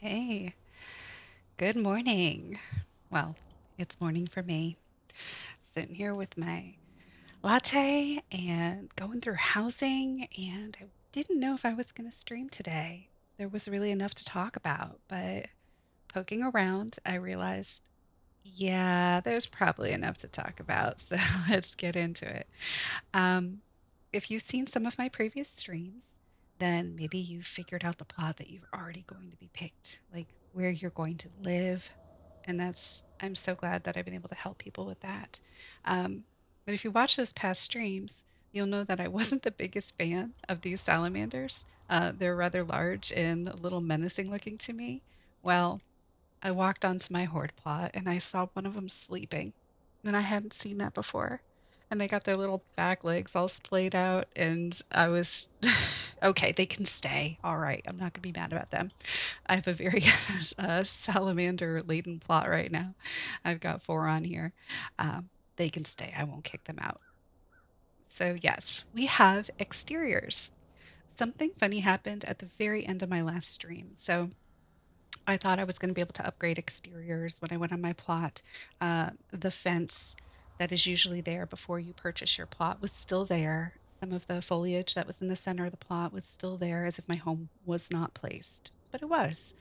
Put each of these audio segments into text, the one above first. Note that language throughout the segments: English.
Hey, good morning. Well, it's morning for me. Sitting here with my latte and going through housing, and I didn't know if I was going to stream today. There was really enough to talk about, but poking around, I realized, yeah, there's probably enough to talk about, so let's get into it. Um, if you've seen some of my previous streams, then maybe you figured out the plot that you're already going to be picked, like where you're going to live. And I'm so glad that I've been able to help people with that. Um, but if you watch those past streams, you'll know that I wasn't the biggest fan of these salamanders. They're rather large and a little menacing looking to me. Well, I walked onto my horde plot and I saw one of them sleeping. And I hadn't seen that before. And they got their little back legs all splayed out, and I was okay, they can stay. All right, I'm not going to be mad about them. I have a very salamander laden plot right now. I've got four on here. They can stay. I won't kick them out. So, yes, we have exteriors. Something funny happened at the very end of my last stream. So, I thought I was going to be able to upgrade exteriors when I went on my plot. The fence that is usually there before you purchase your plot was still there. Some of the foliage that was in the center of the plot was still there as if my home was not placed, but it was.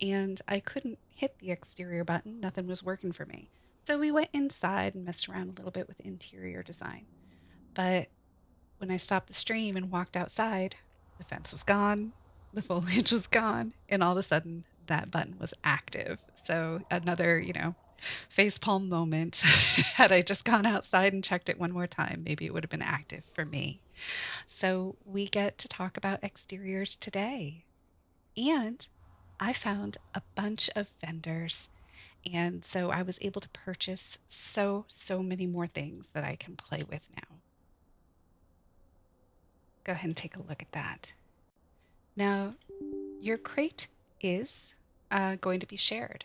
And I couldn't hit the exterior button, nothing was working for me. So we went inside and messed around a little bit with interior design. But when I stopped the stream and walked outside, the fence was gone, the foliage was gone, and all of a sudden that button was active. So another, facepalm moment. Had I just gone outside and checked it one more time, maybe it would have been active for me. So we get to talk about exteriors today. And I found a bunch of vendors. And so I was able to purchase so many more things that I can play with now. Go ahead and take a look at that. Now, your crate is going to be shared.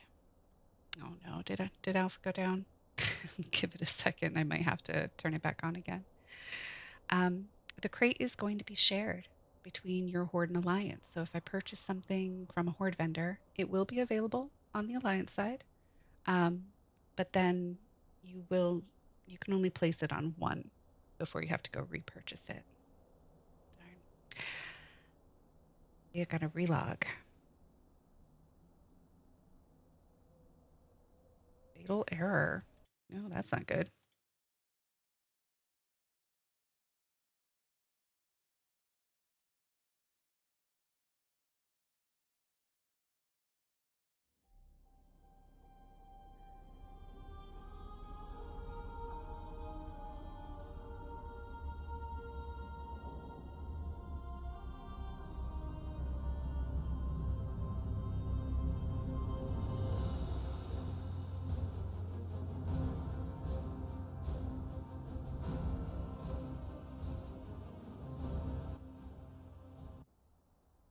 Oh no, did Alpha go down? Give it a second. I might have to turn it back on again. Um, the crate is going to be shared between your Horde and Alliance. So if I purchase something from a Horde vendor, it will be available on the Alliance side. Um, but then you will you can only place it on one before you have to go repurchase it. Darn. You gotta relog. Fatal error. No, that's not good.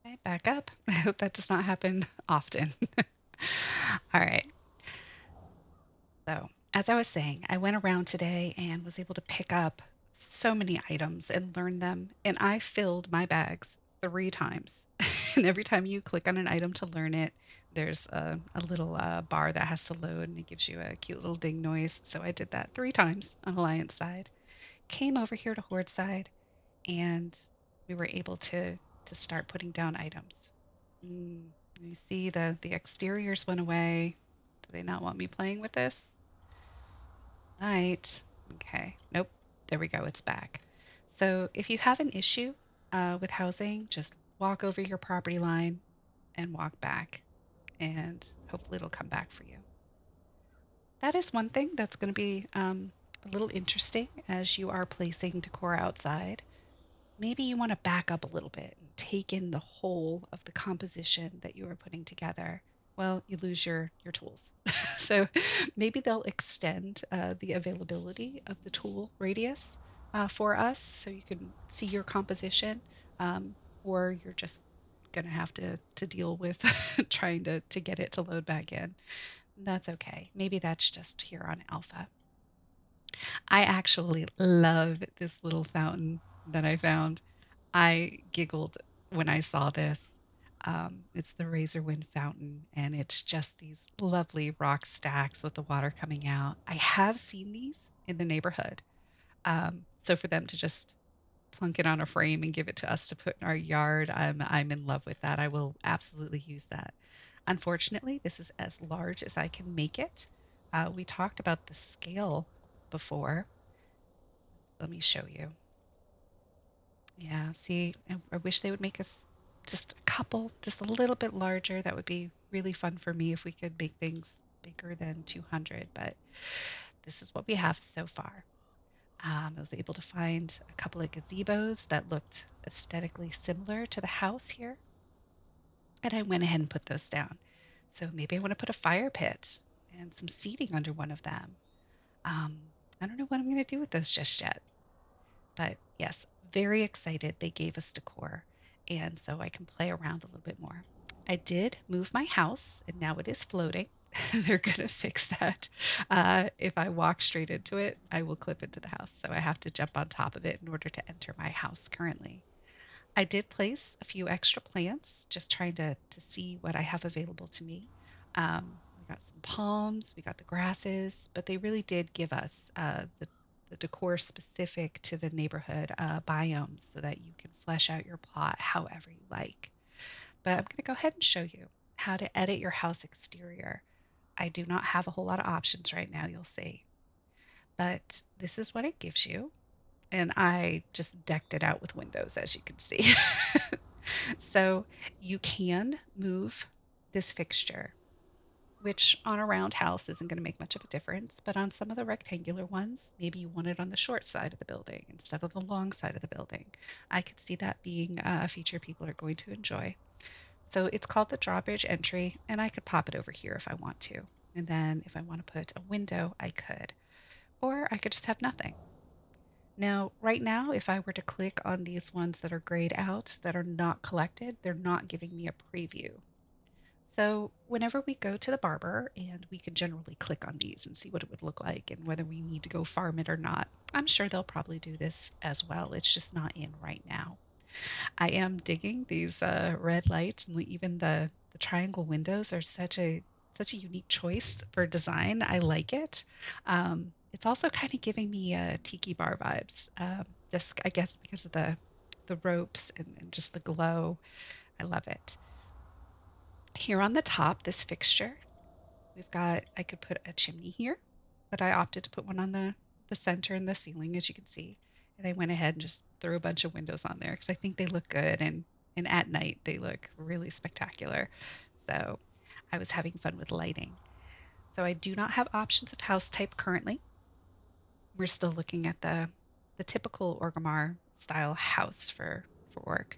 Okay, back up. I hope that does not happen often. All right. So, as I was saying, I went around today and was able to pick up so many items and learn them, and I filled my bags 3 times. And every time you click on an item to learn it, there's a little bar that has to load, and it gives you a cute little ding noise. So I did that 3 times on Alliance side. Came over here to Horde side, and we were able to start putting down items. Mm, you see the exteriors went away. Do they not want me playing with this? Right. Okay. Nope. There we go. It's back. So if you have an issue with housing, just walk over your property line and walk back, and hopefully it'll come back for you. That is one thing that's going to be a little interesting as you are placing decor outside. Maybe you want to back up a little bit and take in the whole of the composition that you are putting together. Well, you lose your tools. So maybe they'll extend the availability of the tool radius for us so you can see your composition, um, or you're just going to have to deal with trying to get it to load back in. That's okay. Maybe that's just here on alpha. I actually love this little fountain that I found. I giggled when I saw this. It's the Razor Wind Fountain, and it's just these lovely rock stacks with the water coming out. I have seen these in the neighborhood. So for them to just plunk it on a frame and give it to us to put in our yard, I'm in love with that. I will absolutely use that. Unfortunately, this is as large as I can make it. We talked about the scale before. Let me show you. Yeah, see, I wish they would make us just a couple, just a little bit larger. That would be really fun for me if we could make things bigger than 200, but this is what we have so far. I was able to find a couple of gazebos that looked aesthetically similar to the house here, and I went ahead and put those down. So maybe I want to put a fire pit and some seating under one of them. Um, I don't know what I'm going to do with those just yet. But yes, very excited they gave us decor. And so I can play around a little bit more. I did move my house and now it is floating. They're going to fix that. If I walk straight into it, I will clip into the house. So I have to jump on top of it in order to enter my house currently. I did place a few extra plants, just trying to see what I have available to me. We got some palms, we got the grasses, but they really did give us the decor specific to the neighborhood biomes so that you can flesh out your plot however you like. But I'm going to go ahead and show you how to edit your house exterior. I do not have a whole lot of options right now, you'll see. But this is what it gives you. And I just decked it out with windows, as you can see. So you can move this fixture, which on a round house isn't going to make much of a difference, but on some of the rectangular ones, maybe you want it on the short side of the building instead of the long side of the building. I could see that being a feature people are going to enjoy. So it's called the drawbridge entry, and I could pop it over here if I want to. And then if I want to put a window, I could. Or I could just have nothing. Now, right now, if I were to click on these ones that are grayed out, that are not collected, they're not giving me a preview. So whenever we go to the barber, and we can generally click on these and see what it would look like and whether we need to go farm it or not. I'm sure they'll probably do this as well. It's just not in right now. I am digging these red lights, and even the triangle windows are such a unique choice for design. I like it. It's also kind of giving me tiki bar vibes. Just I guess because of the ropes and just the glow. I love it. Here on the top, this fixture, we've got. I could put a chimney here, but I opted to put one on the center and the ceiling, as you can see. And I went ahead and just threw a bunch of windows on there because I think they look good, and at night they look really spectacular. So I was having fun with lighting. So I do not have options of house type currently. We're still looking at the typical Orgrimmar style house for orc.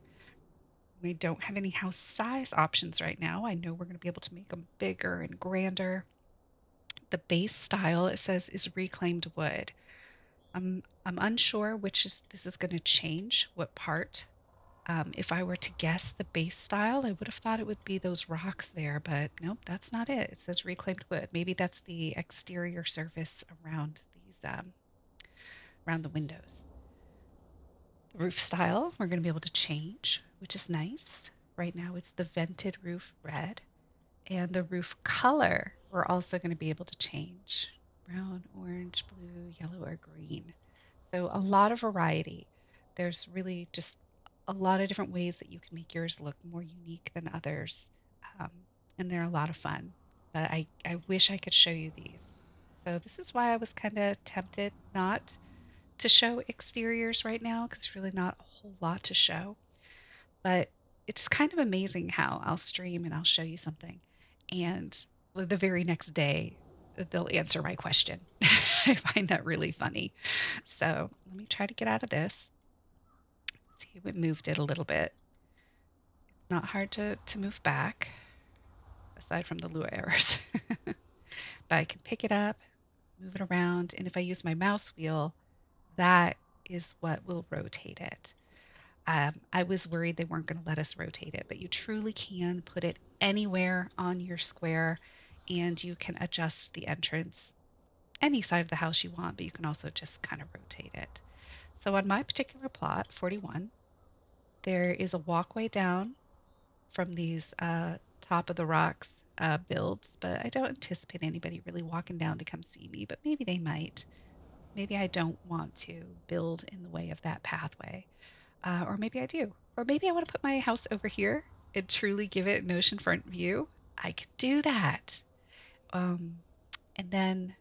We don't have any house size options right now. I know we're going to be able to make them bigger and grander. The base style, it says, is reclaimed wood. I'm unsure which is this is going to change what part. If I were to guess the base style, I would have thought it would be those rocks there, but nope, that's not it. It says reclaimed wood. Maybe that's the exterior surface around the windows. The roof style we're going to be able to change, which is nice. Right now it's the vented roof red, and the roof color we're also going to be able to change. Brown, orange, blue, yellow, or green. So a lot of variety. There's really just a lot of different ways that you can make yours look more unique than others. Um, and they're a lot of fun. But I wish I could show you these. So this is why I was kind of tempted not to show exteriors right now because there's really not a whole lot to show. But it's kind of amazing how I'll stream and I'll show you something. And the very next day, they'll answer my question. I find that really funny. So let me try to get out of this. See, we moved it a little bit. It's not hard to move back, aside from the Lua errors. But I can pick it up, move it around, and if I use my mouse wheel, that is what will rotate it. I was worried they weren't going to let us rotate it, but you truly can put it anywhere on your square, and you can adjust the entrance any side of the house you want, but you can also just kind of rotate it. So on my particular plot, 41, there is a walkway down from these top of the rocks builds, but I don't anticipate anybody really walking down to come see me, but maybe they might. Maybe I don't want to build in the way of that pathway. Or maybe I do. Or maybe I want to put my house over here and truly give it an oceanfront view. I could do that. Um, and then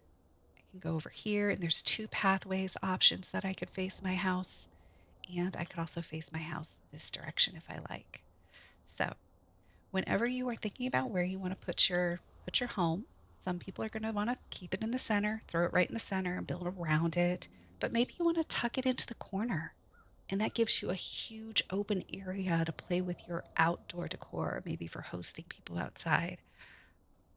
I can go over here, and there's two pathways options that I could face my house. And I could also face my house this direction if I like. So whenever you are thinking about where you want to put your home, some people are going to want to keep it in the center, throw it right in the center and build around it. But maybe you want to tuck it into the corner, and that gives you a huge open area to play with your outdoor decor, maybe for hosting people outside.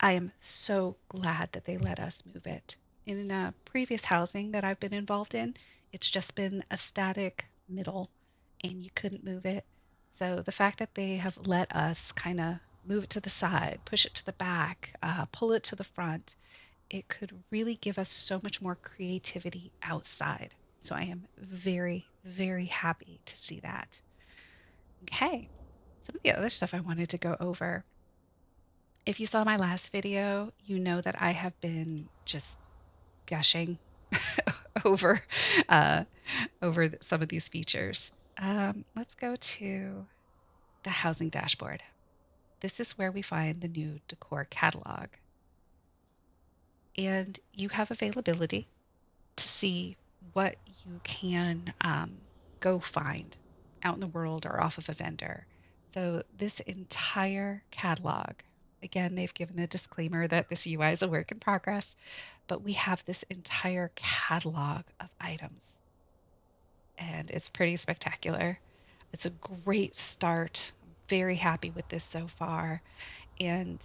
I am so glad that they let us move it. In previous housing that I've been involved in, it's just been a static middle and you couldn't move it. So the fact that they have let us kind of move it to the side, push it to the back, pull it to the front, it could really give us so much more creativity outside. So I am very, very happy to see that. Okay, some of the other stuff I wanted to go over. If you saw my last video, you know that I have been just gushing over uh, over some of these features. Let's go to the housing dashboard. This is where we find the new Decor catalog, and you have availability to see what you can go find out in the world or off of a vendor. So this entire catalog, again, they've given a disclaimer that this UI is a work in progress, but we have this entire catalog of items, and it's pretty spectacular. It's a great start. I'm very happy with this so far, and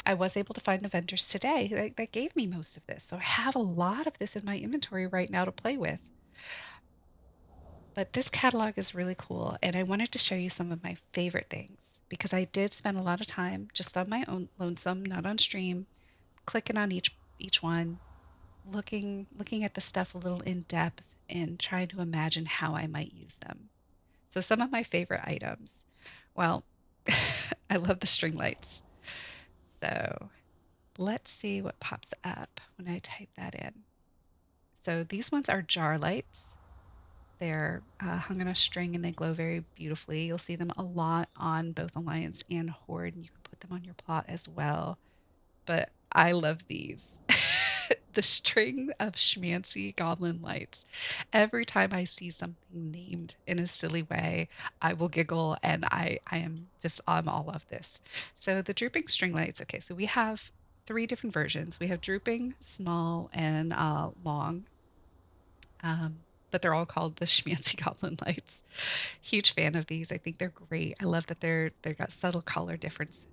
I was able to find the vendors today that gave me most of this. So I have a lot of this in my inventory right now to play with. But this catalog is really cool, and I wanted to show you some of my favorite things because I did spend a lot of time just on my own lonesome, not on stream, clicking on each one, looking at the stuff a little in depth and trying to imagine how I might use them. So some of my favorite items. Well, I love the string lights. So let's see what pops up when I type that in. So these ones are jar lights. They're hung on a string and they glow very beautifully. You'll see them a lot on both Alliance and Horde, and you can put them on your plot as well. But I love these. The string of schmancy goblin lights. Every time I see something named in a silly way, I will giggle and I am just on all of this. So the drooping string lights, okay, so we have three different versions. We have drooping, small, and long. Um, but they're all called the schmancy goblin lights. Huge fan of these. I think they're great. I love that they've got subtle color difference.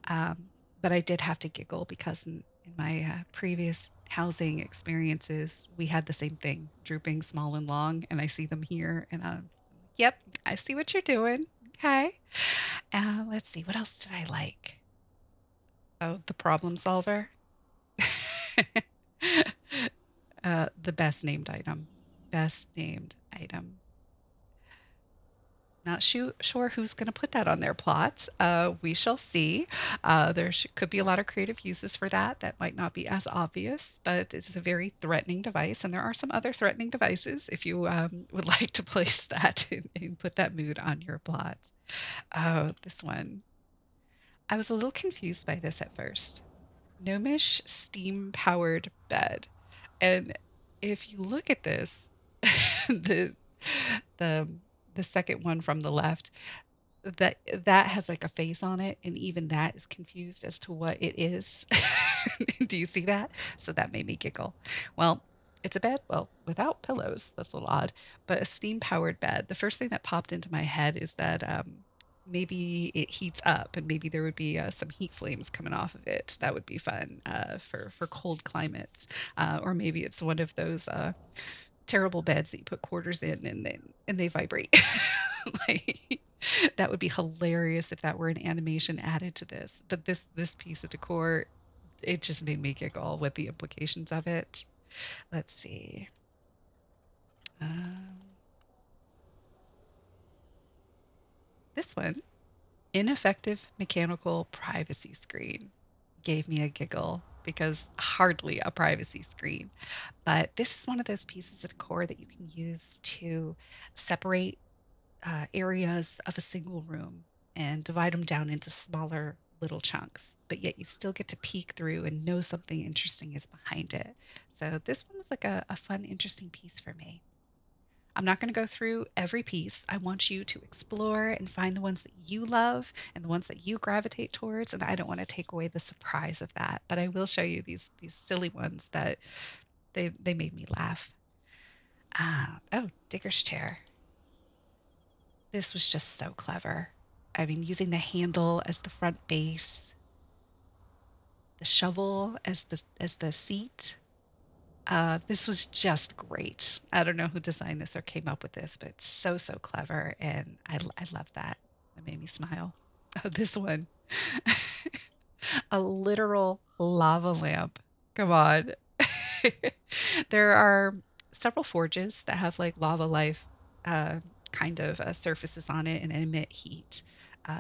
Um, but I did have to giggle because in my previous housing experiences, we had the same thing, drooping, small, and long, and I see them here, and yep, I see what you're doing. Okay. Let's see, what else did I like? Oh, the problem solver. The best named item. Best named item. Not sure who's going to put that on their plots. We shall see. There could be a lot of creative uses for that. That might not be as obvious, but it's a very threatening device. And there are some other threatening devices if you would like to place that and put that mood on your plot. Oh, this one. I was a little confused by this at first. Gnomish steam powered bed. And if you look at this, the the the second one from the left, that has like a face on it, and even that is confused as to what it is. Do you see that? So that made me giggle. Well, it's a bed, well, without pillows. That's a little odd, but a steam powered bed. The first thing that popped into my head is that maybe it heats up and maybe there would be some heat flames coming off of it. That would be fun for cold climates. Or maybe it's one of those terrible beds that you put quarters in and they vibrate. Like, that would be hilarious if that were an animation added to this. But this piece of decor, it just made me giggle with the implications of it. Let's see. Um, this one. Ineffective mechanical privacy screen gave me a giggle because hardly a privacy screen. But this is one of those pieces of decor that you can use to separate areas of a single room and divide them down into smaller little chunks. But yet you still get to peek through and know something interesting is behind it. So this one was like a fun, interesting piece for me. I'm not going to go through every piece. I want you to explore and find the ones that you love and the ones that you gravitate towards. And I don't want to take away the surprise of that, but I will show you these silly ones that they made me laugh. Oh, Digger's chair. This was just so clever. I mean, using the handle as the front base, the shovel as the seat. This was just great. I don't know who designed this or came up with this, but it's so clever, and I love that. It made me smile. Oh, this one, a literal lava lamp. Come on. There are several forges that have like lava life uh, kind of surfaces on it and emit heat.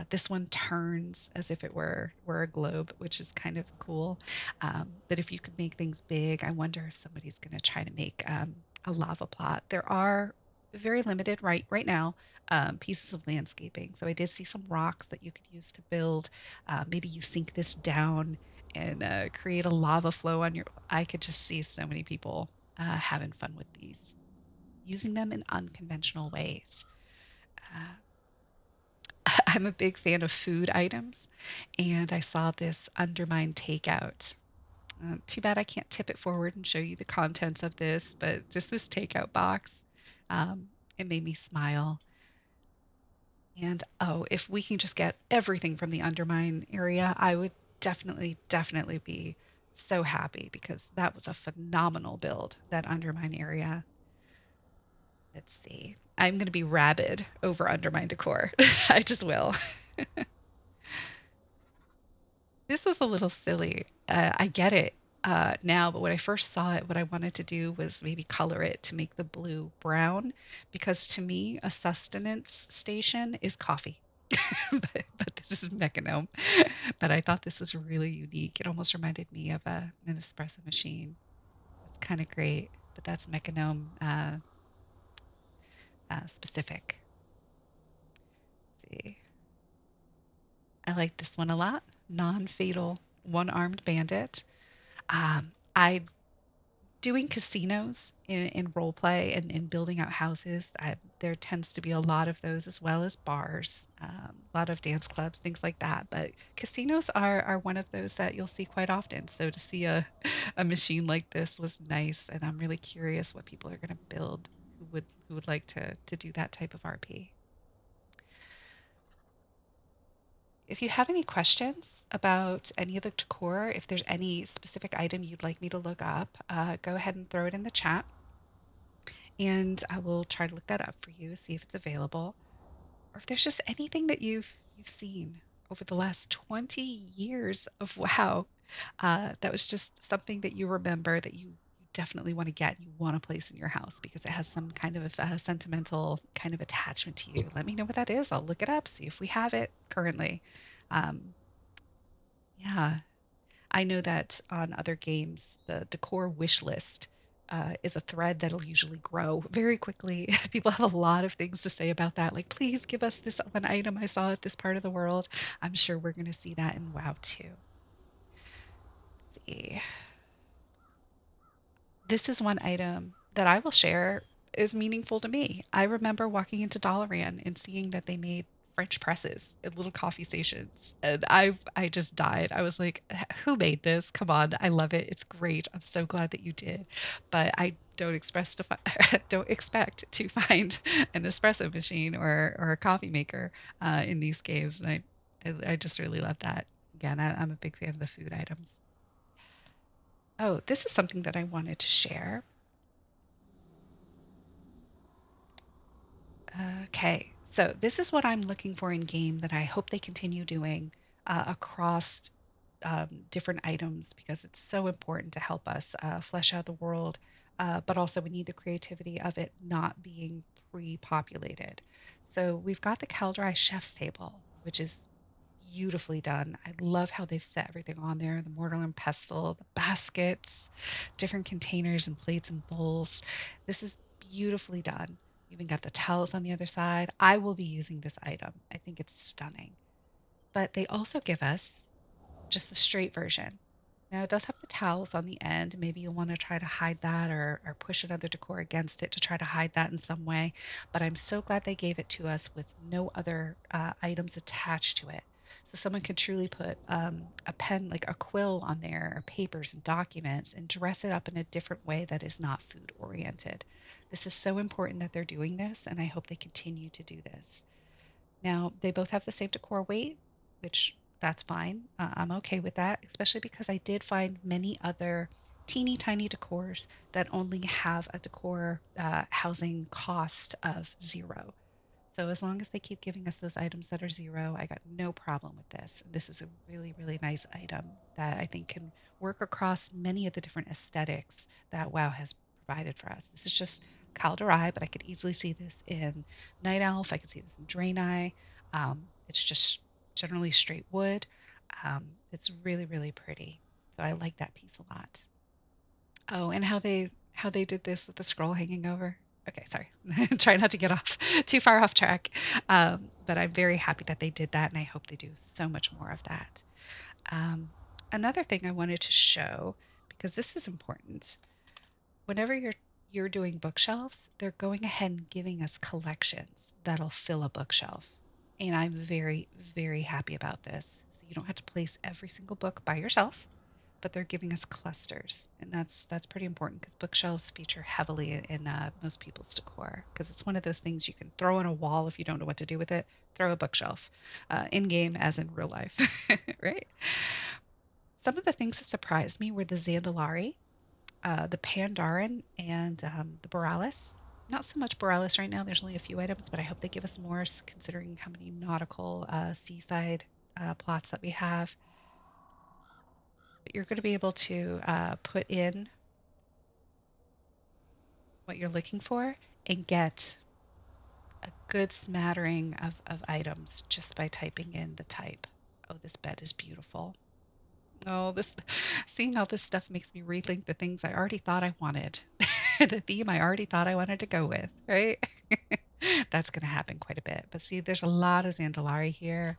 This one turns as if it were a globe, which is kind of cool. But if you could make things big, I wonder if somebody's going to try to make a lava plot. There are very limited right now pieces of landscaping. So I did see some rocks that you could use to build. Maybe you sink this down and create a lava flow on your. I could just see so many people having fun with these, using them in unconventional ways. Uh, I'm a big fan of food items, and I saw this undermine takeout. Too bad I can't tip it forward and show you the contents of this, but just this takeout box, um, it made me smile. And oh, if we can just get everything from the undermine area, I would definitely be so happy because that was a phenomenal build, that undermine area. Let's see. I'm going to be rabid over undermine decor. I just will. This was a little silly. I get it now, but when I first saw it, what I wanted to do was maybe color it to make the blue brown, because to me, a sustenance station is coffee. But this is Mecanome. But I thought this was really unique. It almost reminded me of an espresso machine. It's kind of great, but that's Mecanome specific. Let's see. I like this one a lot. Non-fatal one-armed bandit. Um, I doing casinos in role play and in building out houses. There tends to be a lot of those as well as bars, a lot of dance clubs, things like that. But casinos are one of those that you'll see quite often. So to see a machine like this was nice, and I'm really curious what people are going to build who would like to do that type of RP. If you have any questions about any of the decor, if there's any specific item you'd like me to look up, go ahead and throw it in the chat, and I will try to look that up for you, see if it's available, or if there's just anything that you've seen over the last 20 years of WoW that was just something that you remember that you definitely want to get, you want to place in your house because it has some kind of sentimental kind of attachment to you. Let me know what that is. I'll look it up, see if we have it currently. Um, yeah, I know that on other games, the decor wish list is a thread that'll usually grow very quickly. People have a lot of things to say about that. Like, please give us this one item I saw at this part of the world. I'm sure we're going to see that in WoW too. Let's see. This is one item that I will share is meaningful to me. I remember walking into Dalaran and seeing that they made French presses at little coffee stations, and I just died. I was like, "Who made this? Come on, I love it. It's great. I'm so glad that you did." But I don't express to don't expect to find an espresso machine or a coffee maker in these games, and I just really love that. Again, I'm a big fan of the food items. Oh, this is something that I wanted to share. Okay, so this is what I'm looking for in game that I hope they continue doing across different items because it's so important to help us flesh out the world, but also we need the creativity of it not being pre-populated. So we've got the Caldrai Chef's Table, which is beautifully done. I love how they've set everything on there, the mortar and pestle, the baskets, different containers and plates and bowls. This is beautifully done. Even got the towels on the other side. I will be using this item. I think it's stunning. But they also give us just the straight version. Now it does have the towels on the end. Maybe you'll want to try to hide that or push another decor against it to try to hide that in some way. But I'm so glad they gave it to us with no other items attached to it. So someone could truly put a pen, like a quill on there, or papers and documents, and dress it up in a different way that is not food oriented. This is so important that they're doing this, and I hope they continue to do this. Now, they both have the same decor weight, which that's fine. I'm okay with that, especially because I did find many other teeny tiny decors that only have a decor housing cost of zero. So as long as they keep giving us those items that are zero, I got no problem with this. This is a really, really nice item that I think can work across many of the different aesthetics that WoW has provided for us. This is just Kaldorei, but I could easily see this in Night Elf. I could see this in Draenei. It's just generally straight wood. It's really, really pretty. So I like that piece a lot. Oh, and how they did this with the scroll hanging over. Okay, sorry. Try not to get off too far off track. But I'm very happy that they did that, and I hope they do so much more of that. Um, Another thing I wanted to show, because this is important, whenever you're doing bookshelves, they're going ahead and giving us collections that'll fill a bookshelf. And I'm very, very happy about this. So you don't have to place every single book by yourself, but they're giving us clusters, and that's pretty important because bookshelves feature heavily in most people's decor because it's one of those things you can throw on a wall if you don't know what to do with it. Throw a bookshelf, in game as in real life, right? Some of the things that surprised me were the Zandalari, the Pandaren, and the Borealis. Not so much Borealis right now. There's only a few items, but I hope they give us more considering how many nautical seaside plots that we have. But you're going to be able to put in what you're looking for and get a good smattering of items just by typing in the type. Oh, this bed is beautiful. Oh, this seeing all this stuff makes me rethink the things I already thought I wanted. The theme I already thought I wanted to go with, right? That's going to happen quite a bit. But see, there's a lot of Zandalari here.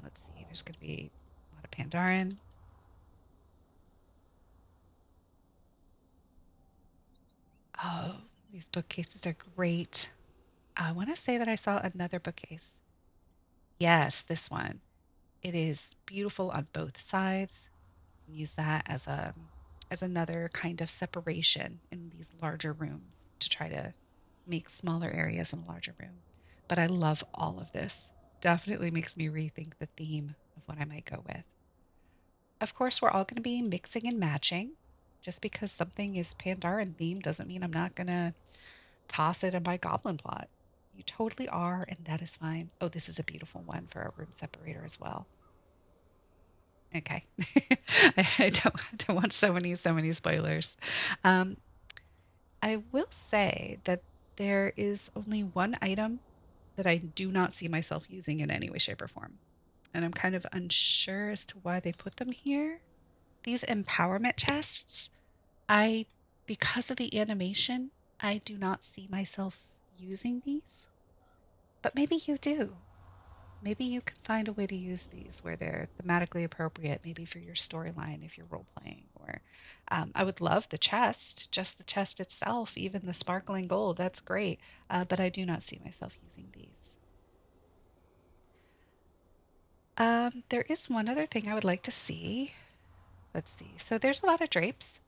Let's see, there's going to be a lot of Pandaren. Oh, these bookcases are great. I want to say that I saw another bookcase. Yes, this one. It is beautiful on both sides. You can use that as another kind of separation in these larger rooms to try to make smaller areas in a larger room. But I love all of this. Definitely makes me rethink the theme of what I might go with. Of course, we're all going to be mixing and matching. Just because something is Pandaren themed doesn't mean I'm not going to toss it in my goblin plot. You totally are, and that is fine. Oh, this is a beautiful one for a room separator as well. Okay. I don't want so many spoilers. Um, I will say that there is only one item that I do not see myself using in any way, shape, or form. And I'm kind of unsure as to why they put them here. These empowerment chests, I, because of the animation, I do not see myself using these. But maybe you do. Maybe you can find a way to use these where they're thematically appropriate, maybe for your storyline if you're role playing. Or I would love the chest, just the chest itself, even the sparkling gold. That's great. But I do not see myself using these. There is one other thing I would like to see. Let's see. So there's a lot of drapes,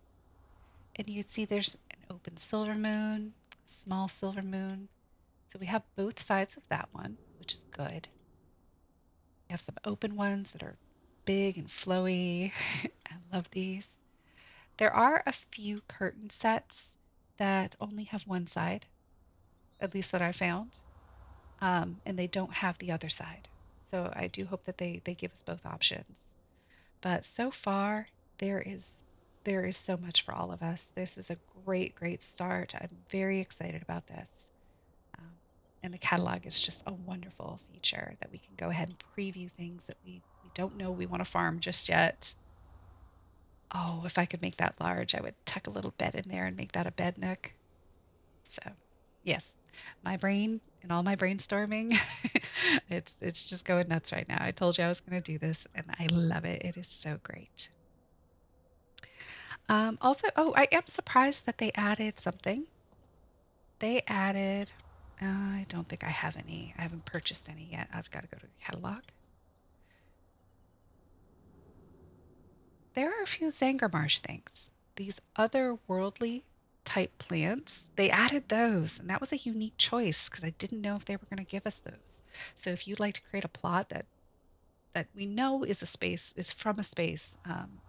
and you'd see there's an open silver moon, small silver moon. So we have both sides of that one, which is good. We have some open ones that are big and flowy. I love these. There are a few curtain sets that only have one side, at least that I found, and they don't have the other side. So I do hope that they give us both options. But so far, there is there is so much for all of us. This is a great, great start. I'm very excited about this. Um, And the catalog is just a wonderful feature that we can go ahead and preview things that we don't know we want to farm just yet. Oh, if I could make that large, I would tuck a little bed in there and make that a bed nook. So, yes, my brain and all my brainstorming, it's just going nuts right now. I told you I was going to do this, and I love it. It is so great. Also, oh, I am surprised that they added something. They added, I don't think I have any. I haven't purchased any yet. I've got to go to the catalog. There are a few Zangarmarsh things. These otherworldly type plants, they added those, and that was a unique choice because I didn't know if they were going to give us those. So if you'd like to create a plot that we know is from a space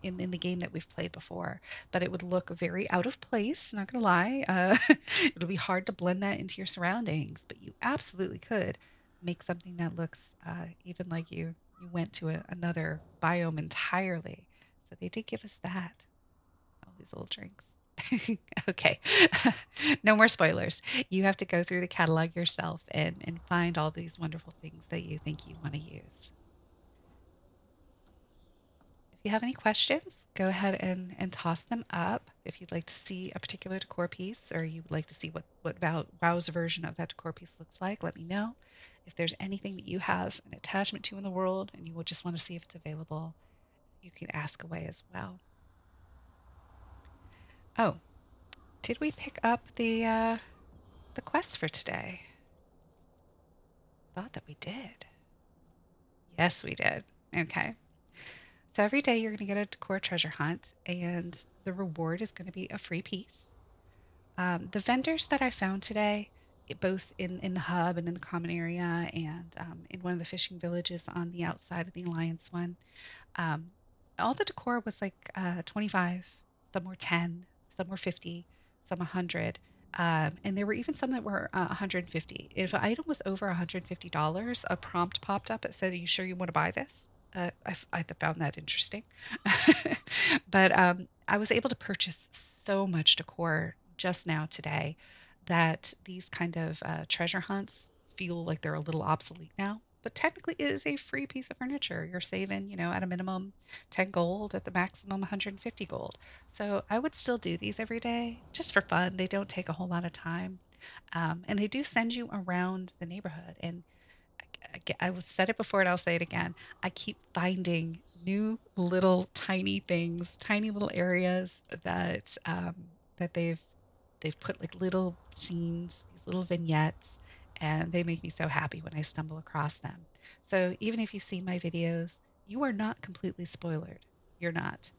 in the game that we've played before, but it would look very out of place. Not gonna lie, it'll be hard to blend that into your surroundings, but you absolutely could make something that looks even like you went to another biome entirely. So they did give us that. All these little drinks. Okay, no more spoilers. You have to go through the catalog yourself and find all these wonderful things that you think you want to use. If you have any questions, go ahead and toss them up. If you'd like to see a particular decor piece or you would like to see what Wow's version of that decor piece looks like, let me know. If there's anything that you have an attachment to in the world and you will just want to see if it's available, you can ask away as well. Oh, did we pick up the quest for today? Thought that we did. Yes, we did. Okay. So every day you're going to get a decor treasure hunt, and the reward is going to be a free piece. The vendors that I found today, both in the hub and in the common area, and in one of the fishing villages on the outside of the Alliance one, um, all the decor was like 25, some were 10, some were 50, some 100. And there were even some that were 150. If an item was over $150, a prompt popped up that said, "Are you sure you want to buy this?" I found that interesting. But I was able to purchase so much decor just now today that these kind of treasure hunts feel like they're a little obsolete now. But technically, it is a free piece of furniture. You're saving, at a minimum 10 gold, at the maximum 150 gold. So I would still do these every day just for fun. They don't take a whole lot of time. And they do send you around the neighborhood. And I will said it before and I'll say it again. I keep finding new little tiny things, tiny little areas that they've put like little scenes, these little vignettes, and they make me so happy when I stumble across them. So even if you've seen my videos, you are not completely spoiled. You're not.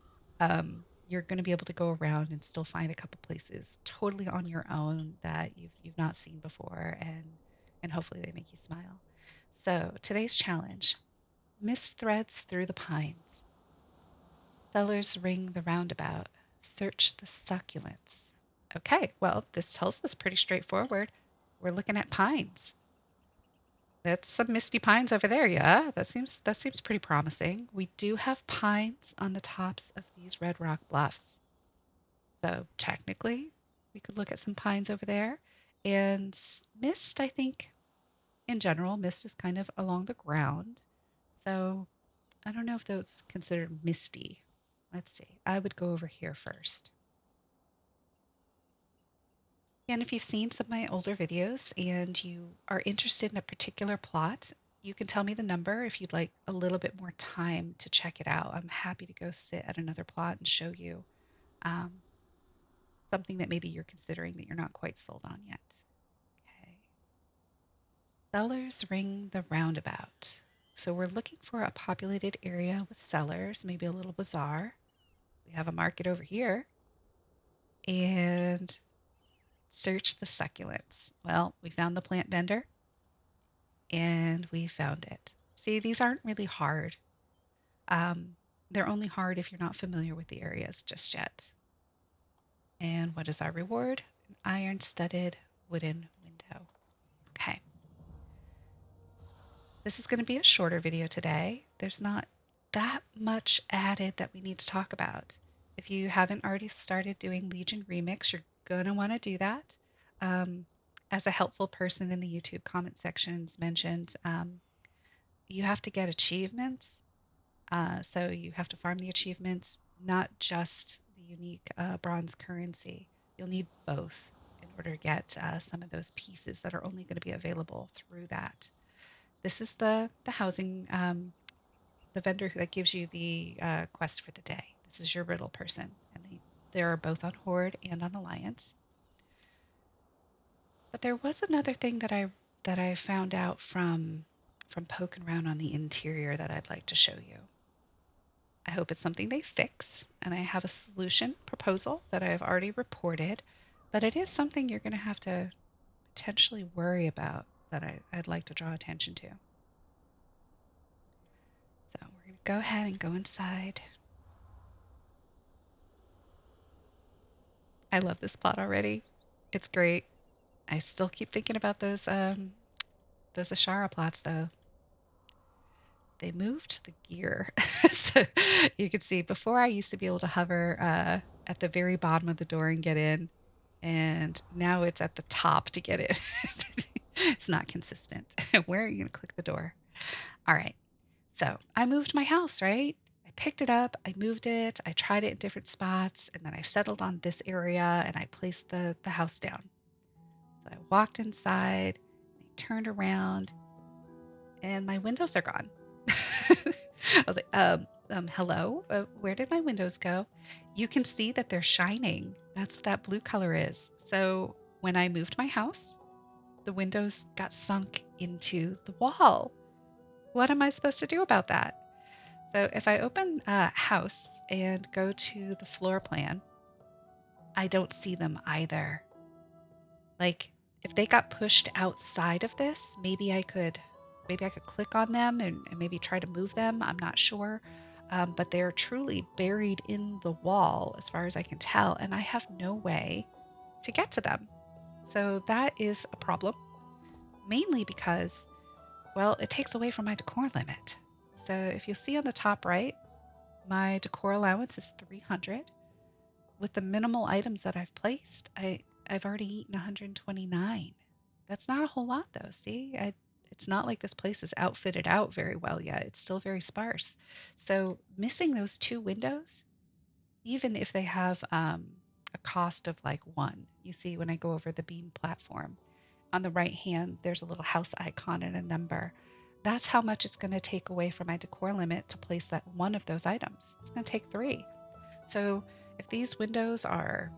You're going to be able to go around and still find a couple places totally on your own that you've not seen before, and hopefully they make you smile. So today's challenge: mist threads through the pines. Sellers ring the roundabout. Search the succulents. Okay, well, this tells us pretty straightforward. We're looking at pines. That's some misty pines over there, yeah. That seems pretty promising. We do have pines on the tops of these red rock bluffs. So technically, we could look at some pines over there. And mist, I think, in general, mist is kind of along the ground. So I don't know if those considered misty. Let's see. I would go over here first. And if you've seen some of my older videos and you are interested in a particular plot, you can tell me the number if you'd like a little bit more time to check it out. I'm happy to go sit at another plot and show you um, something that maybe you're considering that you're not quite sold on yet. Okay. Sellers ring the roundabout. So we're looking for a populated area with sellers, maybe a little bazaar. We have a market over here. And search the succulents. Well, we found the plant vendor and we found it. See, these aren't really hard. Um, they're only hard if you're not familiar with the areas just yet. And what is our reward? An iron studded wooden window. Okay. This is going to be a shorter video today. There's not that much added that we need to talk about. If you haven't already started doing Legion Remix, you're going to want to do that. Um, as a helpful person in the YouTube comment sections mentioned, you have to get achievements. So you have to farm the achievements, not just the unique bronze currency. You'll need both in order to get some of those pieces that are only going to be available through that. This is the housing, the vendor that gives you the quest for the day. This is your riddle person, and they are both on Horde and on Alliance. But there was another thing that I found out from poking around on the interior that I'd like to show you. I hope it's something they fix, and I have a solution proposal that I've already reported, but it is something you're going to have to potentially worry about that I'd like to draw attention to. So we're going to go ahead and go inside. I love this plot already. It's great. I still keep thinking about those Ashara plots though. They moved the gear. So you can see before I used to be able to hover at the very bottom of the door and get in, and now it's at the top to get in. It's not consistent. Where are you going to click the door? All right. So I moved my house, right? I picked it up, I moved it, I tried it in different spots, and then I settled on this area and I placed the house down. So I walked inside, I turned around, and my windows are gone. I was like, hello, where did my windows go? You can see that they're shining. That's what that blue color is. So when I moved my house, the windows got sunk into the wall. What am I supposed to do about that? So if I open house and go to the floor plan, I don't see them either. Like if they got pushed outside of this, maybe I could click on them and maybe try to move them. I'm not sure. But they're truly buried in the wall as far as I can tell, and I have no way to get to them. So that is a problem, mainly because, well, it takes away from my decor limit. So if you'll see on the top right, my decor allowance is 300. With the minimal items that I've placed, I've already eaten 129. That's not a whole lot though, see? It's not like this place is outfitted out very well yet. It's still very sparse. So missing those 2 windows, even if they have a cost of like 1, you see when I go over the beam platform, on the right hand, there's a little house icon and a number. That's how much it's going to take away from my decor limit to place that one of those items. It's going to take 3. So if these windows are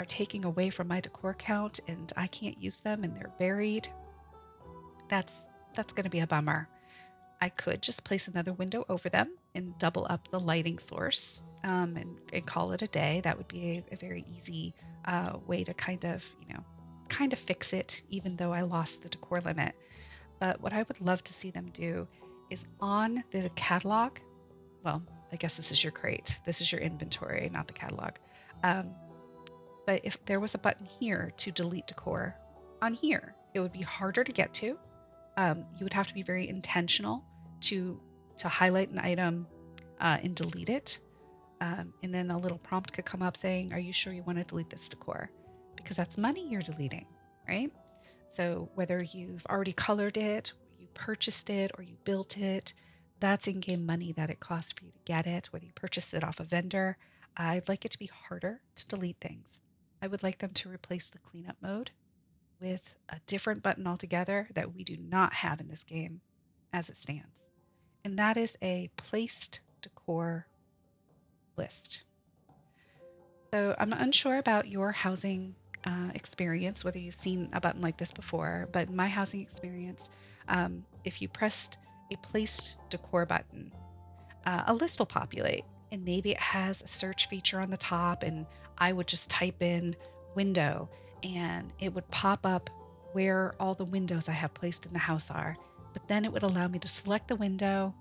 taking away from my decor count and I can't use them and they're buried, that's going to be a bummer. I could just place another window over them and double up the lighting source and call it a day. That would be a very easy way to kind of fix it, even though I lost the decor limit. But what I would love to see them do is on the catalog, well, I guess this is your crate. This is your inventory, not the catalog. But if there was a button here to delete decor, on here, it would be harder to get to. You would have to be very intentional to highlight an item and delete it. And then a little prompt could come up saying, are you sure you want to delete this decor? Because that's money you're deleting, right? So whether you've already colored it, you purchased it, or you built it, that's in-game money that it costs for you to get it, whether you purchased it off a vendor. I'd like it to be harder to delete things. I would like them to replace the cleanup mode with a different button altogether that we do not have in this game as it stands. And that is a placed decor list. So I'm unsure about your housing experience, whether you've seen a button like this before, but in my housing experience, if you pressed a placed decor button, a list will populate, and maybe it has a search feature on the top, and I would just type in window and it would pop up where all the windows I have placed in the house are. But then it would allow me to select the window,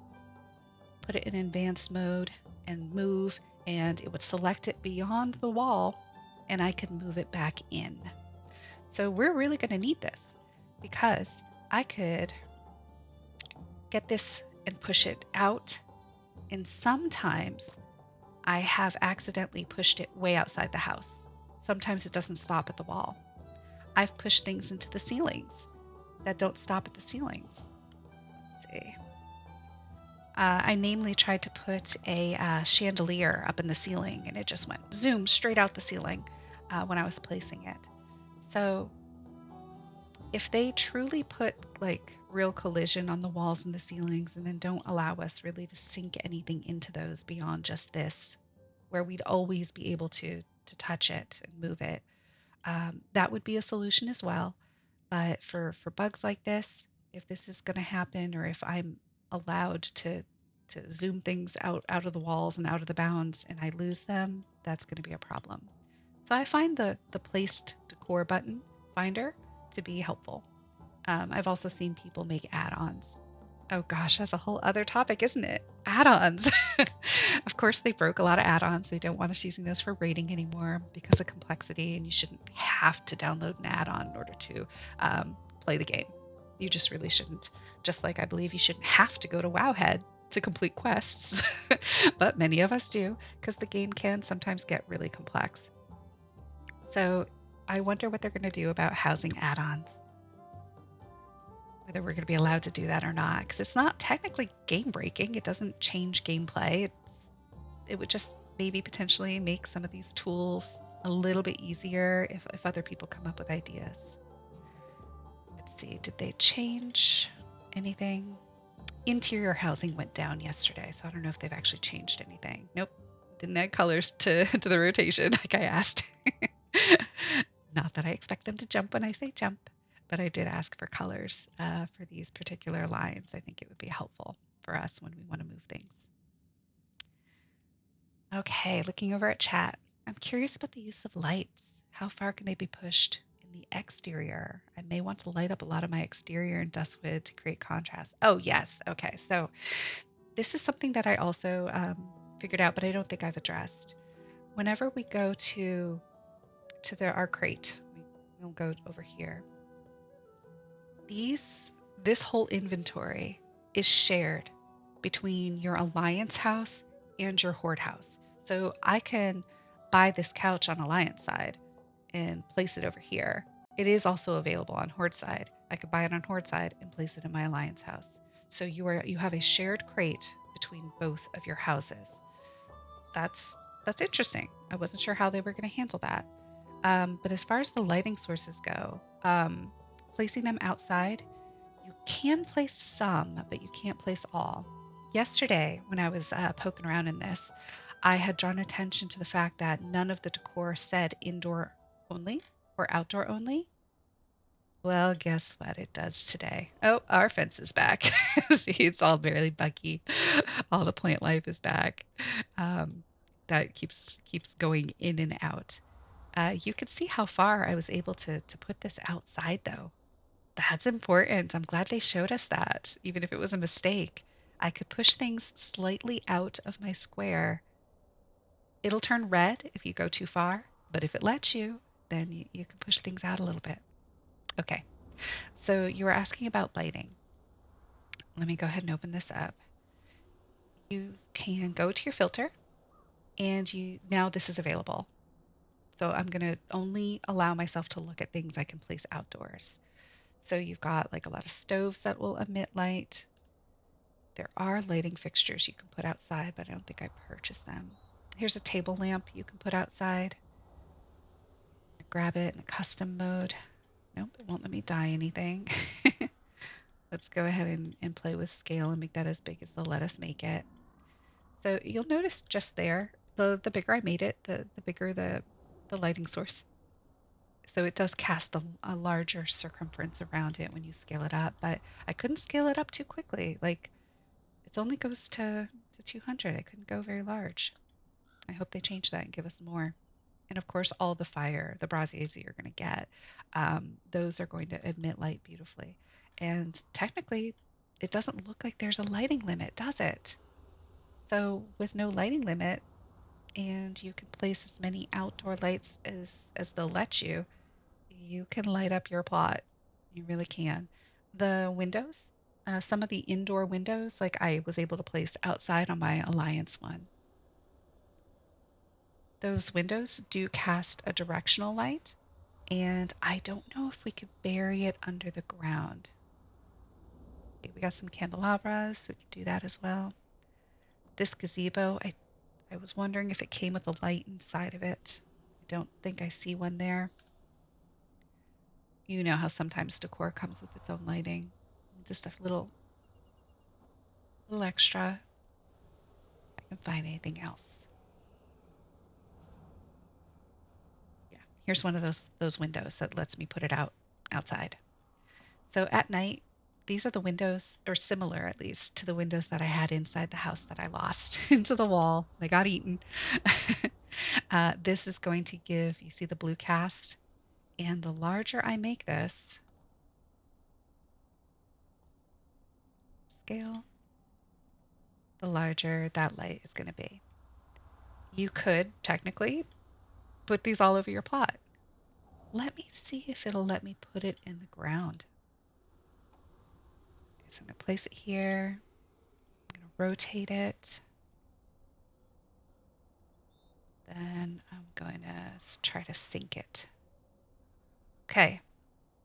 put it in advanced mode, and move, and it would select it beyond the wall, and I could move it back in. So we're really going to need this, because I could get this and push it out, and sometimes I have accidentally pushed it way outside the house. Sometimes it doesn't stop at the wall. I've pushed things into the ceilings that don't stop at the ceilings. Let's see. I namely tried to put a chandelier up in the ceiling, and it just went zoom straight out the ceiling when I was placing it. So if they truly put like real collision on the walls and the ceilings and then don't allow us really to sink anything into those beyond just this, where we'd always be able to touch it and move it, that would be a solution as well. But for bugs like this, if this is going to happen, or if I'm allowed to zoom things out of the walls and out of the bounds and I lose them, that's going to be a problem. So I find the placed decor button finder to be helpful. I've also seen people make add-ons. Oh gosh, that's a whole other topic, isn't it? Add-ons. Of course, they broke a lot of add-ons. They don't want us using those for rating anymore because of complexity, and you shouldn't have to download an add-on in order to play the game. You just really shouldn't. Just like I believe you shouldn't have to go to Wowhead to complete quests, but many of us do because the game can sometimes get really complex. So I wonder what they're going to do about housing add-ons, whether we're going to be allowed to do that or not, because it's not technically game breaking. It doesn't change gameplay. It would just maybe potentially make some of these tools a little bit easier if other people come up with ideas. Let's see, did they change anything? Interior housing went down yesterday, so I don't know if they've actually changed anything. Nope, didn't add colors to the rotation like I asked. Not that I expect them to jump when I say jump, but I did ask for colors for these particular lines. I think it would be helpful for us when we want to move things. Okay, looking over at chat. I'm curious about the use of lights. How far can they be pushed in the exterior? I may want to light up a lot of my exterior in duskwood to create contrast. Oh, yes. Okay, so this is something that I also figured out, but I don't think I've addressed. Whenever we go to our crate, we'll go over here. This whole inventory is shared between your Alliance house and your Horde house. So I can buy this couch on Alliance side and place it over here. It is also available on Horde side. I could buy it on Horde side and place it in my Alliance house. So you have a shared crate between both of your houses. That's interesting. I wasn't sure how they were going to handle that. But as far as the lighting sources go, placing them outside, you can place some, but you can't place all. Yesterday, when I was poking around in this, I had drawn attention to the fact that none of the decor said indoor only or outdoor only. Well, guess what? It does today. Oh, our fence is back. See, it's all very buggy. All the plant life is back. That keeps going in and out. You could see how far I was able to put this outside, though. That's important. I'm glad they showed us that, even if it was a mistake. I could push things slightly out of my square. It'll turn red if you go too far, but if it lets you, then you can push things out a little bit. Okay, so you were asking about lighting. Let me go ahead and open this up. You can go to your filter, and now this is available. So I'm going to only allow myself to look at things I can place outdoors. So you've got like a lot of stoves that will emit light. There are lighting fixtures you can put outside, but I don't think I purchased them. Here's a table lamp you can put outside. Grab it in the custom mode. Nope, it won't let me dye anything. Let's go ahead and play with scale and make that as big as they'll let us make it. So you'll notice just there, the bigger I made it, the bigger the lighting source. So it does cast a larger circumference around it when you scale it up, but I couldn't scale it up too quickly. Like, it only goes to 200. I couldn't go very large. I hope they change that and give us more. And of course, all the braziers that you're going to get, those are going to emit light beautifully. And technically, it doesn't look like there's a lighting limit, does it? So with no lighting limit, and you can place as many outdoor lights as they'll let you, you can light up your plot. You really can. The windows, some of the indoor windows, like I was able to place outside on my Alliance one. Those windows do cast a directional light, And I don't know if we could bury it under the ground. Okay, we got some candelabras, so we could do that as well. This gazebo, I was wondering if it came with a light inside of it. I don't think I see one there. You know how sometimes decor comes with its own lighting. Just a little extra. If I can find anything else. Yeah, here's one of those windows that lets me put it outside. So at night, these are the windows, or similar at least, to the windows that I had inside the house that I lost into the wall. They got eaten. This is going to give, you see the blue cast? And the larger I make this, scale, the larger that light is going to be. You could technically put these all over your plot. Let me see if it'll let me put it in the ground. Okay, so I'm going to place it here. I'm going to rotate it. Then I'm going to try to sync it. Okay.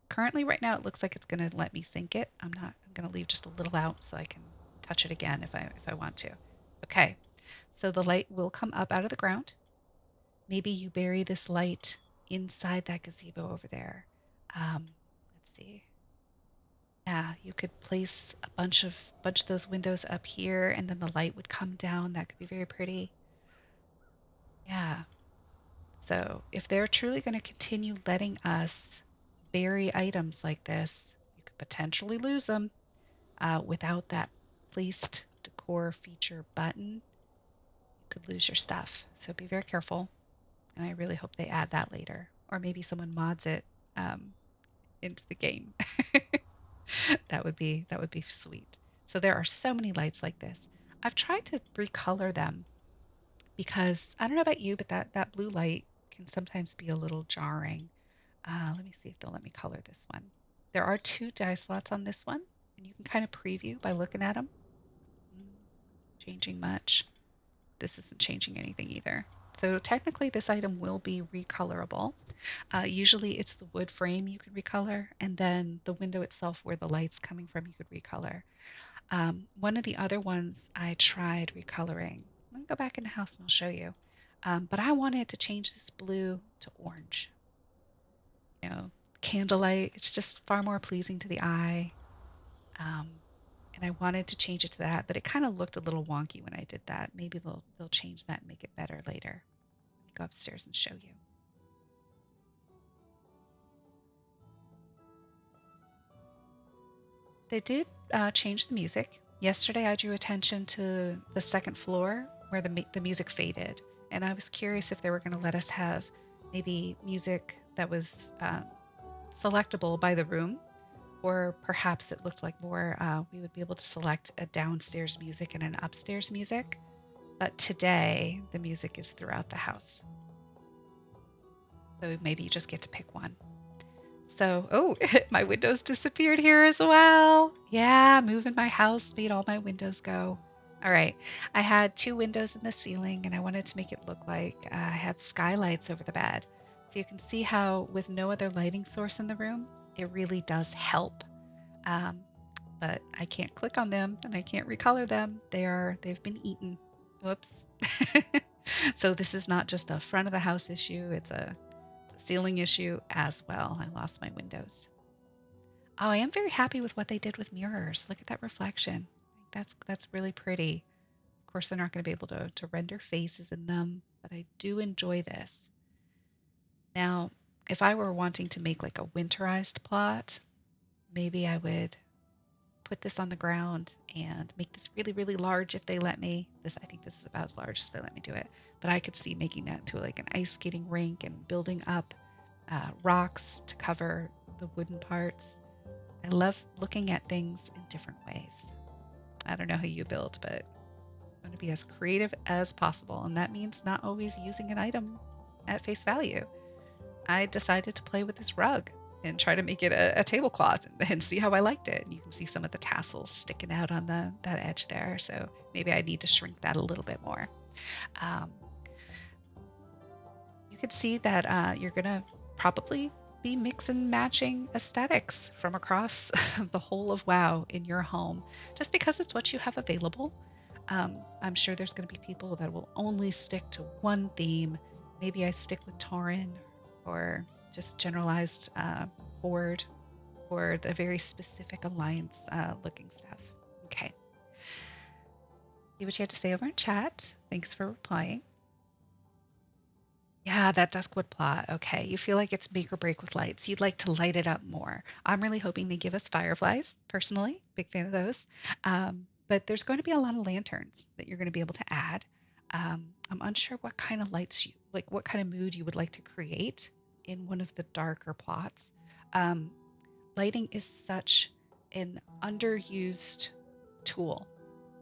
Currently, right now, it looks like it's going to let me sync it. I'm going to leave just a little out so I can touch it again if I want to. Okay. So the light will come up out of the ground. Maybe you bury this light inside that gazebo over there. Let's see. Yeah, you could place a bunch of those windows up here, and then the light would come down. That could be very pretty. Yeah. So if they're truly going to continue letting us bury items like this, you could potentially lose them without that placed decor feature button. You could lose your stuff. So be very careful. And I really hope they add that later, or maybe someone mods it um, into the game. That would be sweet. So there are so many lights like this. I've tried to recolor them because I don't know about you, but that blue light can sometimes be a little jarring. Let me see if they'll let me color this one. There are two dye slots on this one, and you can kind of preview by looking at them. Changing much. This isn't changing anything either. So technically this item will be recolorable. Usually it's the wood frame you could recolor, and then the window itself where the light's coming from you could recolor. One of the other ones I tried recoloring. Let me go back in the house and I'll show you. But I wanted to change this blue to orange. You know, candlelight, it's just far more pleasing to the eye. Um, and I wanted to change it to that, but it kind of looked a little wonky when I did that. Maybe they'll change that and make it better later. Let me go upstairs and show you. They did change the music. Yesterday, I drew attention to the second floor where the music faded, and I was curious if they were going to let us have maybe music that was selectable by the room, or perhaps it looked like more we would be able to select a downstairs music and an upstairs music. But today, the music is throughout the house, so maybe you just get to pick one. So, oh, my windows disappeared here as well. Yeah, moving my house made all my windows go. All right, I had two windows in the ceiling and I wanted to make it look like I had skylights over the bed. So you can see how with no other lighting source in the room, it really does help. Um, but I can't click on them and I can't recolor them. They've been eaten. Whoops. So this is not just a front of the house issue, it's a ceiling issue as well. I lost my windows. Oh, I am very happy with what they did with mirrors. Look at that reflection. That's really pretty. Of course, they're not going to be able to render faces in them, but I do enjoy this. Now, if I were wanting to make like a winterized plot, maybe I would put this on the ground and make this really, really large if they let me. I think this is about as large as they let me do it. But I could see making that to like an ice skating rink and building up rocks to cover the wooden parts. I love looking at things in different ways. I don't know how you build, but I want to be as creative as possible. And that means not always using an item at face value. I decided to play with this rug and try to make it a tablecloth and see how I liked it. And you can see some of the tassels sticking out on that edge there. So maybe I need to shrink that a little bit more. Um, you could see that you're going to probably be mix and matching aesthetics from across the whole of WoW in your home, just because it's what you have available. I'm sure there's going to be people that will only stick to one theme. Maybe I stick with Tauren or just generalized Horde or the very specific alliance looking stuff. Okay. See what you had to say over in chat. Thanks for replying. Yeah, that Duskwood plot. Okay. You feel like it's make or break with lights. You'd like to light it up more. I'm really hoping they give us fireflies, personally. Big fan of those. But there's going to be a lot of lanterns that you're going to be able to add. I'm unsure what kind of lights you like, what kind of mood you would like to create in one of the darker plots. Um, Lighting is such an underused tool,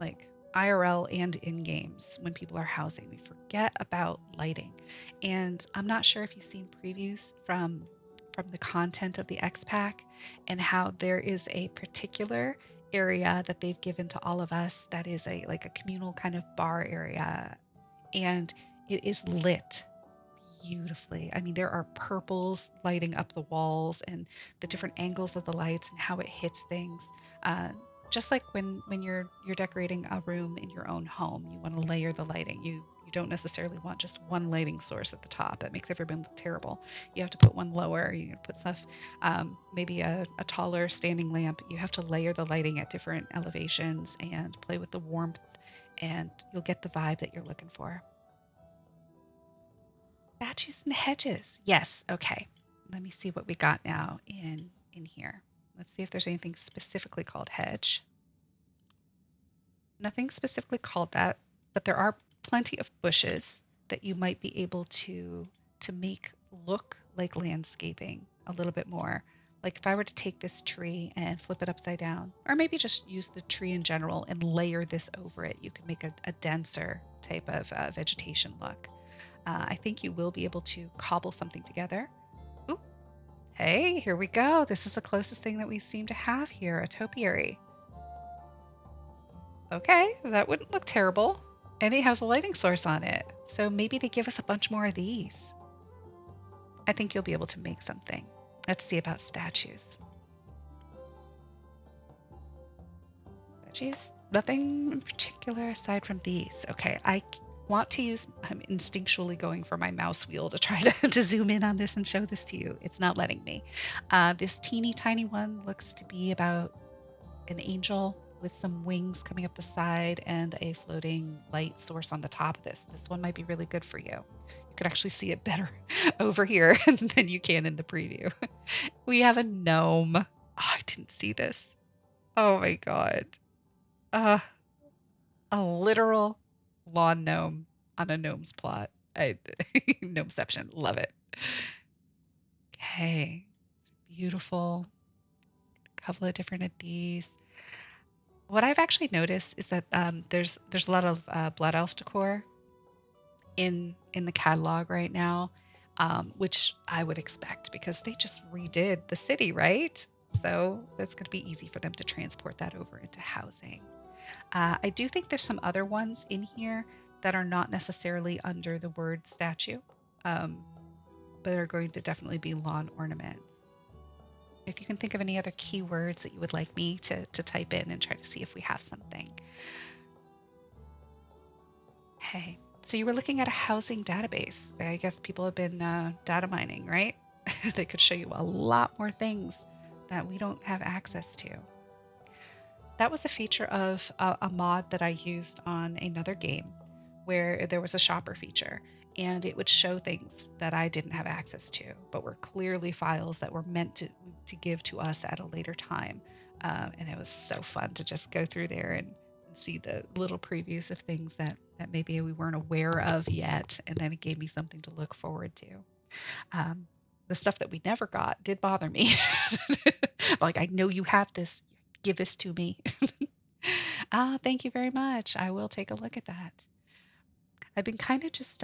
like IRL and in games when people are housing. We forget about lighting. And I'm not sure if you've seen previews from the content of the X Pack and how there is a particular area that they've given to all of us that is a like a communal kind of bar area, and it is lit beautifully. I mean, there are purples lighting up the walls and the different angles of the lights and how it hits things. Uh, just like when you're decorating a room in your own home, you want to layer the lighting. You don't necessarily want just one lighting source at the top. That makes everyone look terrible. You have to put one lower. You can put stuff, maybe a taller standing lamp. You have to layer the lighting at different elevations and play with the warmth, and you'll get the vibe that you're looking for. Statues and hedges. Yes. Okay. Let me see what we got now in here. Let's see if there's anything specifically called hedge. Nothing specifically called that, but there are plenty of bushes that you might be able to make look like landscaping a little bit more. Like if I were to take this tree and flip it upside down, or maybe just use the tree in general and layer this over it, you could make a denser type of vegetation look. I think you will be able to cobble something together. Ooh, hey, here we go. This is the closest thing that we seem to have here, a topiary. Okay, that wouldn't look terrible. And it has a lighting source on it. So maybe they give us a bunch more of these. I think you'll be able to make something. Let's see about statues. Statues? Nothing in particular aside from these. Okay, I want to use, I'm instinctually going for my mouse wheel to try to zoom in on this and show this to you. It's not letting me. This teeny tiny one looks to be about an angel with some wings coming up the side and a floating light source on the top of this. This one might be really good for you. You could actually see it better over here than you can in the preview. We have a gnome. Oh, I didn't see this. Oh my god. A literal lawn gnome on a gnome's plot. Gnomeception. Love it. Okay. It's beautiful. A couple of different of these. What I've actually noticed is that there's a lot of blood elf decor in the catalog right now, which I would expect because they just redid the city, right? So that's going to be easy for them to transport that over into housing. I do think there's some other ones in here that are not necessarily under the word statue, but are going to definitely be lawn ornaments. If you can think of any other keywords that you would like me to type in and try to see if we have something. Hey, so you were looking at a housing database. I guess people have been data mining, right? They could show you a lot more things that we don't have access to. That was a feature of a mod that I used on another game where there was a shopper feature, and it would show things that I didn't have access to, but were clearly files that were meant to give to us at a later time. And it was so fun to just go through there and see the little previews of things that maybe we weren't aware of yet, and then it gave me something to look forward to. The stuff that we never got did bother me. Like, I know you have this. Give this to me. Thank you very much. I will take a look at that. I've been kind of just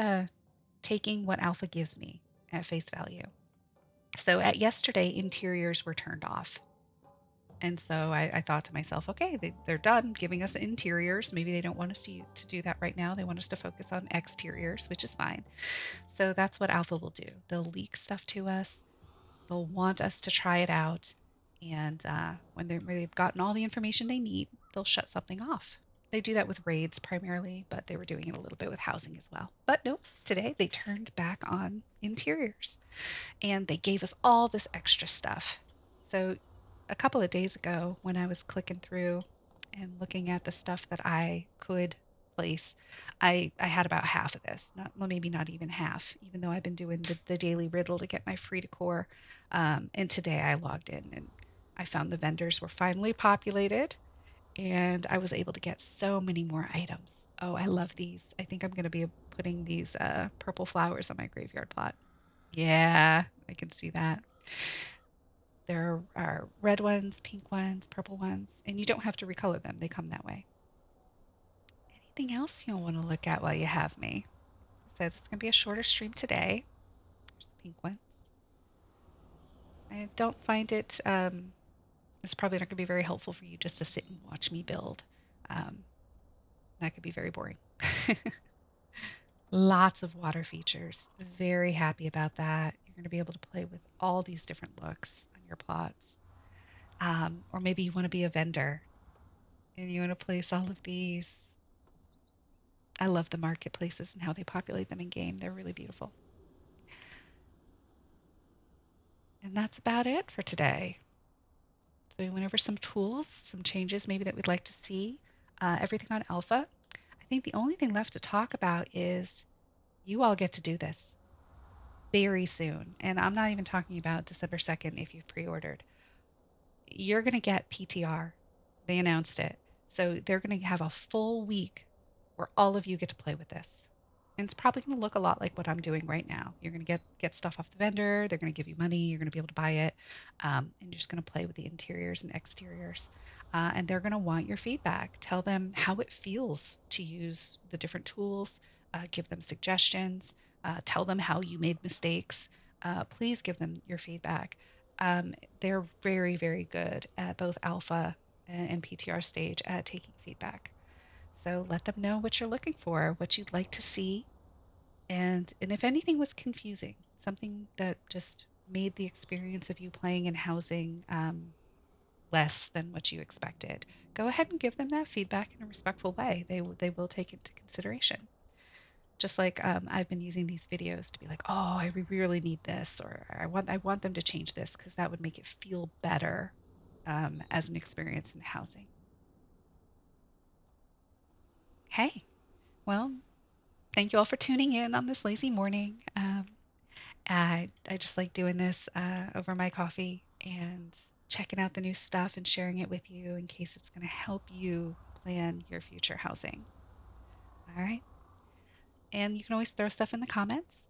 taking what Alpha gives me at face value. So at yesterday, interiors were turned off. And so I thought to myself, okay, they're done giving us interiors. Maybe they don't want us to do that right now. They want us to focus on exteriors, which is fine. So that's what Alpha will do. They'll leak stuff to us. They'll want us to try it out. And when they've gotten all the information they need, they'll shut something off. They do that with raids primarily, but they were doing it a little bit with housing as well. But no, today they turned back on interiors and they gave us all this extra stuff. So a couple of days ago, when I was clicking through and looking at the stuff that I could place, I had about half of this, not well, maybe not even half, even though I've been doing the daily riddle to get my free decor. And today I logged in and I found the vendors were finally populated and I was able to get so many more items. Oh, I love these. I think I'm going to be putting these purple flowers on my graveyard plot. Yeah, I can see that. There are red ones, pink ones, purple ones, and you don't have to recolor them. They come that way. Anything else you'll want to look at while you have me? So it's going to be a shorter stream today. There's the pink one. I don't find it, it's probably not going to be very helpful for you just to sit and watch me build. Um, that could be very boring. Lots of water features. Very happy about that. You're going to be able to play with all these different looks on your plots. Or maybe you want to be a vendor and you want to place all of these. I love the marketplaces and how they populate them in game. They're really beautiful. And that's about it for today. So we went over some tools, some changes maybe that we'd like to see, everything on alpha. I think the only thing left to talk about is you all get to do this very soon. And I'm not even talking about December 2nd if you've pre-ordered. You're going to get PTR. They announced it. So they're going to have a full week where all of you get to play with this. And it's probably going to look a lot like what I'm doing right now. You're going to get stuff off the vendor. They're going to give you money. You're going to be able to buy it. And you're just going to play with the interiors and exteriors. And they're going to want your feedback. Tell them how it feels to use the different tools. Give them suggestions. Tell them how you made mistakes. Please give them your feedback. They're very, very good at both alpha and PTR stage at taking feedback. So let them know what you're looking for, what you'd like to see, and if anything was confusing, something that just made the experience of you playing in housing less than what you expected, go ahead and give them that feedback in a respectful way. They will take it into consideration. Just like I've been using these videos to be like, oh, I really need this, or I want them to change this because that would make it feel better as an experience in housing. Hey, well, thank you all for tuning in on this lazy morning. I just like doing this over my coffee and checking out the new stuff and sharing it with you in case it's going to help you plan your future housing. All right. And you can always throw stuff in the comments.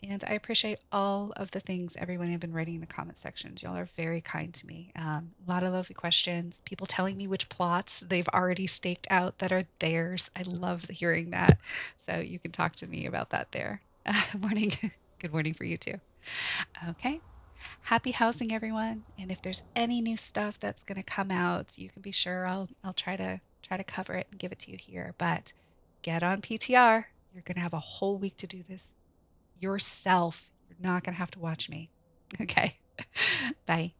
And I appreciate all of the things everyone have been writing in the comment sections. Y'all are very kind to me. A lot of lovely questions. People telling me which plots they've already staked out that are theirs. I love hearing that. So you can talk to me about that there. Morning. Good morning for you too. Okay. Happy housing, everyone. And if there's any new stuff that's going to come out, you can be sure I'll try to cover it and give it to you here. But get on PTR. You're going to have a whole week to do this yourself. You're not going to have to watch me. Okay. Bye.